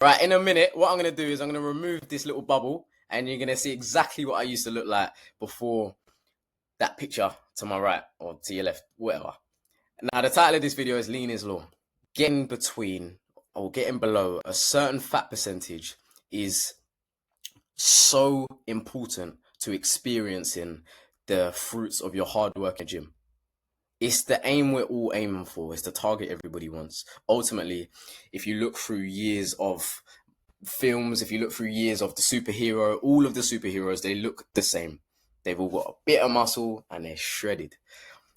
Right, in a minute, what I'm going to do is I'm going to remove this little bubble and you're going to see exactly what I used to look like before that picture to my right or to your left, whatever. Now, the title of this video is Lean is Law. Getting between or getting below a certain fat percentage is so important to experiencing the fruits of your hard work in the gym. It's the aim we're all aiming for. It's the target everybody wants. Ultimately, if you look through years of films, if you look through years of the superhero, all of the superheroes, they look the same. They've all got a bit of muscle and they're shredded.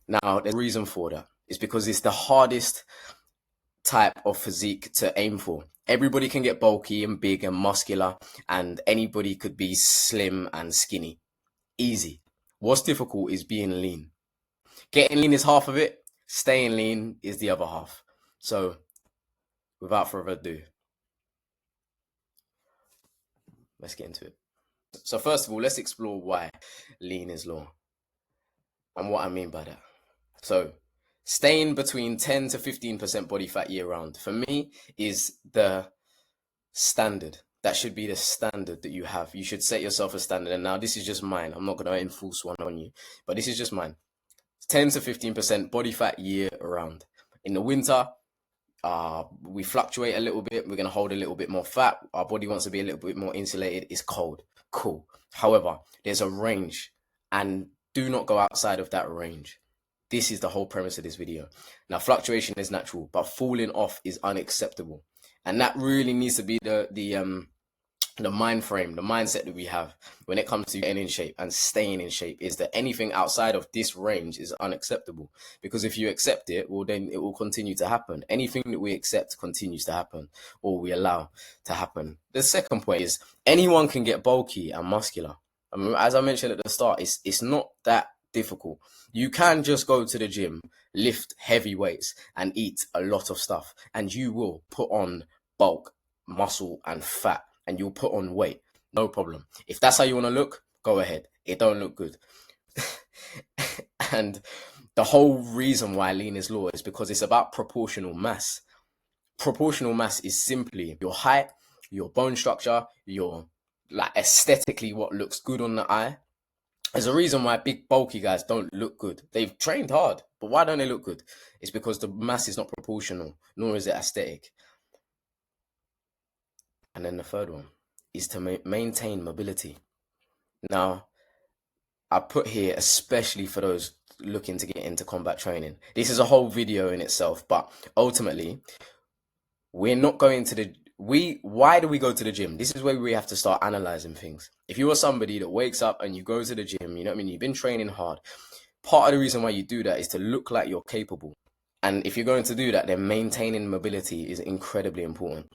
Now, there's a reason for that. It's because it's the hardest type of physique to aim for. Everybody can get bulky and big and muscular, and anybody could be slim and skinny. Easy. What's difficult is being lean. Getting lean is half of it. Staying lean is the other half. So, without further ado, let's get into it. So first of all, let's explore why lean is law and what I mean by that. So staying between 10 to 15% body fat year round, for me, is the standard. That should be the standard that you have. You should set yourself a standard. And now this is just mine. I'm not going to enforce one on you, but this is just mine. 10 to 15% body fat year round. In the winter, we fluctuate a little bit. We're going to hold a little bit more fat. Our body wants to be a little bit more insulated. It's cold. Cool. However, there's a range, and do not go outside of that range. This is the whole premise of this video. Now, fluctuation is natural, but falling off is unacceptable. And that really needs to be the mind frame, the mindset that we have when it comes to getting in shape and staying in shape, is that anything outside of this range is unacceptable. Because if you accept it, well, then it will continue to happen. Anything that we accept continues to happen, or we allow to happen. The second point is anyone can get bulky and muscular. I mean, as I mentioned at the start, it's not that difficult. You can just go to the gym, lift heavy weights, and eat a lot of stuff, and you will put on bulk, muscle, and fat, and you'll put on weight. No problem. If that's how you want to look, go ahead. It don't look good. And the whole reason why lean is law is because it's about proportional mass. Proportional mass is simply your height, your bone structure, your like aesthetically what looks good on the eye. There's a reason why big bulky guys don't look good. They've trained hard, but why don't they look good? It's because the mass is not proportional, nor is it aesthetic. And then the third one is to maintain mobility. Now, I put here especially for those looking to get into combat training. This is a whole video in itself, but ultimately, we're not going to the... Why do we go to the gym? This is where we have to start analyzing things. If you are somebody that wakes up and you go to the gym, you know what I mean? You've been training hard. Part of the reason why you do that is to look like you're capable. And if you're going to do that, then maintaining mobility is incredibly important.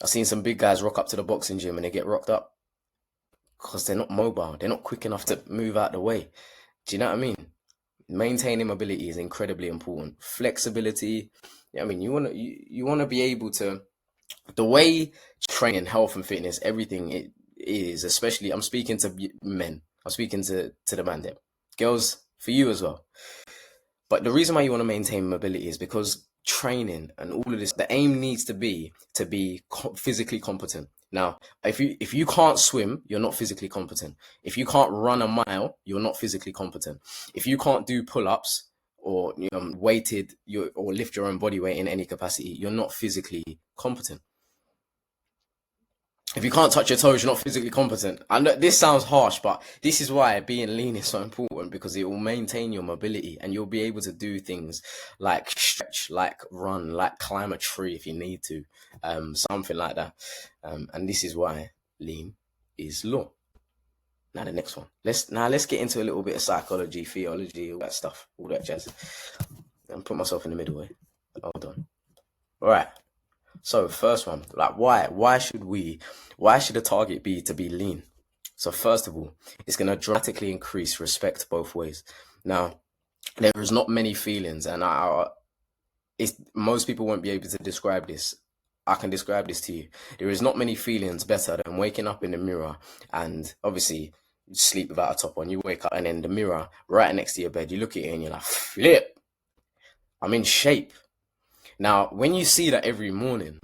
I've seen some big guys rock up to the boxing gym and they get rocked up because they're not mobile. They're not quick enough to move out the way. Do you know what I mean? Maintaining mobility is incredibly important. Flexibility. I mean, you want to be able to... The way training, health and fitness, everything it is, especially, I'm speaking to men. I'm speaking to the man there. Girls, for you as well. But the reason why you want to maintain mobility is because training and all of this, the aim needs to be physically competent. Now, if you can't swim, you're not physically competent. If you can't run a mile, you're not physically competent. If you can't do pull-ups or or lift your own body weight in any capacity, you're not physically competent. If you can't touch your toes, you're not physically competent. I know this sounds harsh, but this is why being lean is so important, because it will maintain your mobility and you'll be able to do things like stretch, like run, like climb a tree if you need to, something like that. And this is why lean is law. Now the next one. Let's get into a little bit of psychology, theology, all that stuff, all that jazz. And put myself in the middle here. Hold on. All right. So first one, like why should the target be to be lean? So first of all, it's going to dramatically increase respect both ways. Now, there is not many feelings, and most people won't be able to describe this. I can describe this to you. There is not many feelings better than waking up in the mirror, and obviously you sleep without a top on. You wake up and then the mirror right next to your bed, you look at it and you're like, flip, I'm in shape. Now, when you see that every morning,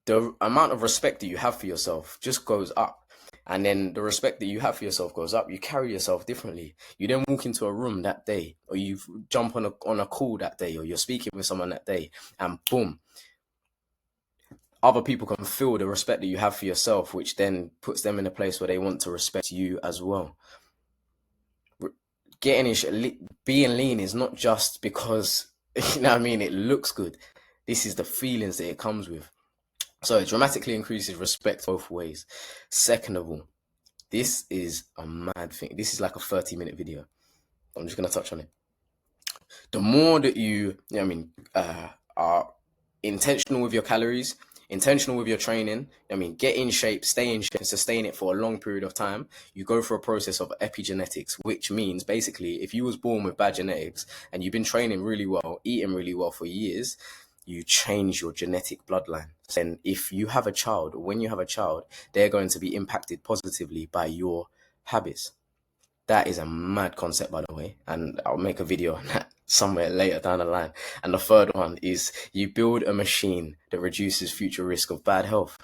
the amount of respect that you have for yourself just goes up. And then the respect that you have for yourself goes up. You carry yourself differently. You then walk into a room that day, or you jump on a call that day, or you're speaking with someone that day, and boom, other people can feel the respect that you have for yourself, which then puts them in a place where they want to respect you as well. Being lean is not just because, you know what I mean, it looks good. This is the feelings that it comes with. So it dramatically increases respect both ways. Second of all, this is a mad thing. This is like a 30-minute video. I'm just going to touch on it. The more that you know what I mean, are intentional with your calories, intentional with your training, I mean, get in shape, stay in shape, and sustain it for a long period of time, you go through a process of epigenetics, which means basically if you was born with bad genetics and you've been training really well, eating really well for years, you change your genetic bloodline. And if you have a child, or when you have a child, they're going to be impacted positively by your habits. That is a mad concept, by the way, and I'll make a video on that somewhere later down the line. And the third one is you build a machine that reduces future risk of bad health.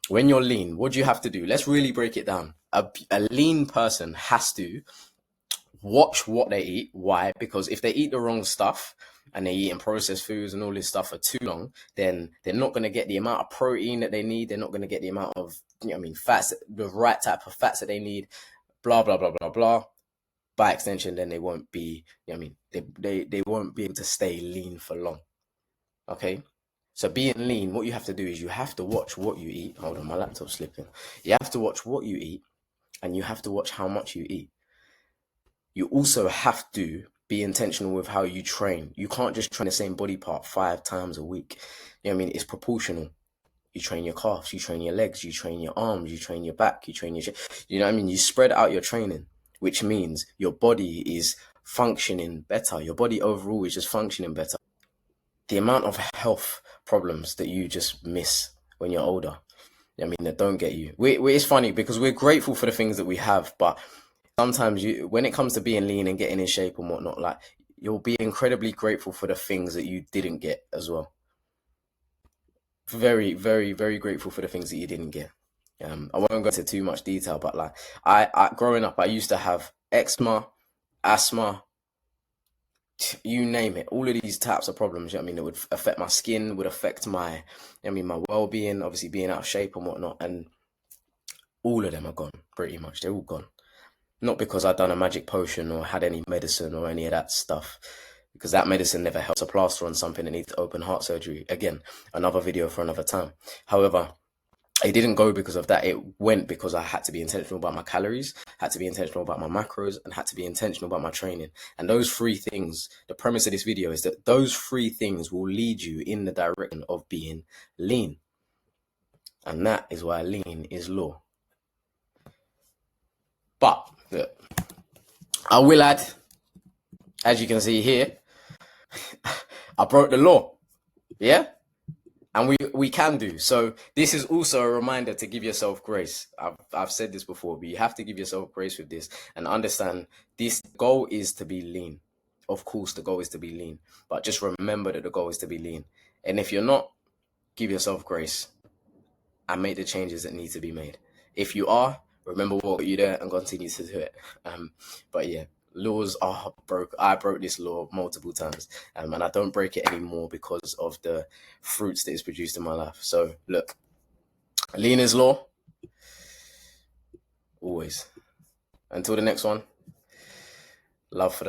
When you're lean, what do you have to do? Let's really break it down. A lean person has to watch what they eat. Why? Because if they eat the wrong stuff and they're eating processed foods and all this stuff for too long, then they're not going to get the amount of protein that they need. They're not going to get the amount of, fats, the right type of fats that they need, blah, blah, blah, blah, blah. By extension, then they won't be, they won't be able to stay lean for long. Okay? So being lean, what you have to do is you have to watch what you eat. Hold on, my laptop's slipping. You have to watch what you eat, and you have to watch how much you eat. You also have to be intentional with how you train. You can't just train the same body part 5 times a week. It's proportional. You train your calves, you train your legs, you train your arms, you train your back, you train your you spread out your training, which means your body is functioning better. Your body overall is just functioning better. The amount of health problems that you just miss when you're older, that don't get you. It's funny because we're grateful for the things that we have, but sometimes when it comes to being lean and getting in shape and whatnot, like, you'll be incredibly grateful for the things that you didn't get as well. Very, very, very grateful for the things that you didn't get. I won't go into too much detail, but like I growing up, I used to have eczema, asthma, you name it. All of these types of problems, that would affect my skin, would affect my well-being, obviously being out of shape and whatnot. And all of them are gone, pretty much. They're all gone. Not because I'd done a magic potion or had any medicine or any of that stuff, because that medicine never helps. A plaster on something that needs open heart surgery. Again, another video for another time. However, it didn't go because of that. It went because I had to be intentional about my calories, had to be intentional about my macros, and had to be intentional about my training. And those 3 things, the premise of this video is that those 3 things will lead you in the direction of being lean. And that is why lean is law. But look, I will add, as you can see here, I broke the law. Yeah? And we can do. So this is also a reminder to give yourself grace. I've said this before, but you have to give yourself grace with this and understand this goal is to be lean. Of course, the goal is to be lean, but just remember that the goal is to be lean. And if you're not, give yourself grace and make the changes that need to be made. If you are, remember what you're there and continue to do it. But yeah. Laws are broke. I broke this law multiple times, and I don't break it anymore because of the fruits that is produced in my life. So look, lean is law, always. Until the next one, love for the